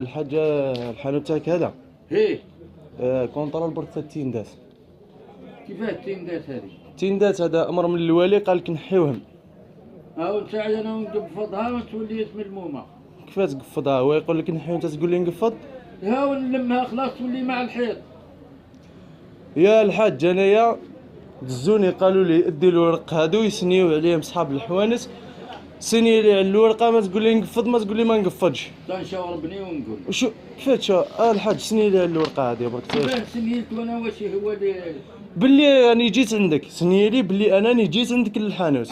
الحاجة الحانوت تاعك هذا هي كونطرول برك التيندات. كيفاه التيندات هذه؟ التيندات هذا امر من الوالي قال لك نحيوهم. هاو نساعد انا ونقفضها ما توليش ملمومه. كيفاش تقفضها؟ هو يقول لك نحيو انت تقول لي نقفض. هاو نلمها خلاص تولي مع الحيط. يا الحاج انايا دزوني قالوا لي ادي الورق هادو يسنيو عليهم صحاب الحوانت، سني لي على الورقه ما تقول لي نقفض ما تقول لي ما نقفضش. تنشاور بني ونقول وشو كيفاش الحاج سني لي على الورقه هذه برك كيفاه سنيت وانا واش هو اللي باللي راني جيت عندك، سني لي باللي انني جيت عندك للحانوت.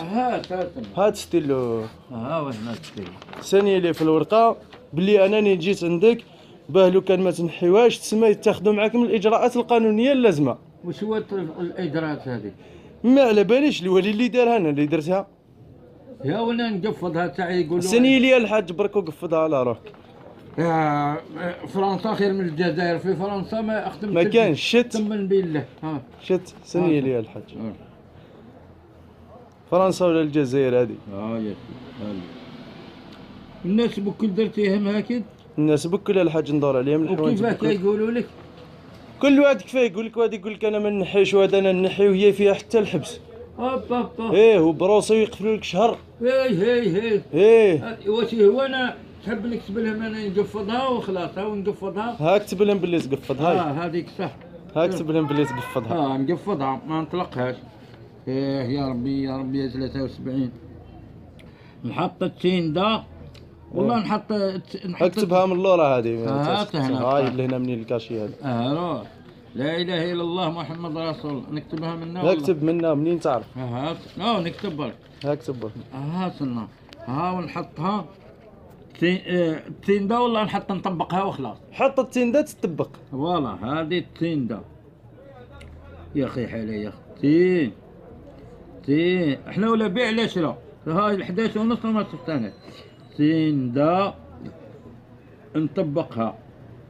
تاتم هاد ستيلو ها وهنا ستيل سني لي في الورقه باللي انني جيت عندك، باه لو كان ما تنحيوهاش تسمى يتاخذوا معاكم الاجراءات القانونيه اللازمه. وش هو الاجراءات هذه؟ ما على باليش الولي اللي دارها انا اللي درتها. يا وانا نقفضها تاعي يقولوا سني لي الحاج برك وقفضها على روحك. فرنسا خير من الجزائر، في فرنسا ما اخدم ما كانش شت تمن بالله شت سني لي الحاج. فرنسا ولا الجزائر هذه؟ يا سيدي الناس بكل درتيهم هكذا. الناس بكل الحاج ندور عليهم الحوايج وكيفاه بكل. كيقولوا لك؟ كل واحد كيفاه يقول لك، واحد يقول لك انا ما نحيش وهذا انا نحي وهي فيها حتى الحبس. هوب ايه وبروسي ويقفلوا لك شهر. هي ايه واش هو انا تحب نكتب لهم انا نقفضها وخلاص ونقفضها. ها كتب لهم باللي تقفض هاي. هذيك صح. ها كتب لهم باللي تقفضها. نقفضها ما نطلقهاش. ايه يا ربي يا ربي يا 73 نحط التيندا والله نحط اكتبها من اللورا هذه. هنا هاي اللي هنا منين الكاشي هذا. روح لا اله الا الله محمد رسول الله. نكتبها منا والله. اكتب منها منين تعرف. نكتب برك. اكتب برك. صرنا ونحطها التيندا والله نحط نطبقها وخلاص. حط التيندا تطبق. فوالا هذه التيندا يا اخي حالي يا اخي تين احنا ولا بيع لا شرا. هاي 11 ونص ما شفت انا تيندا نطبقها.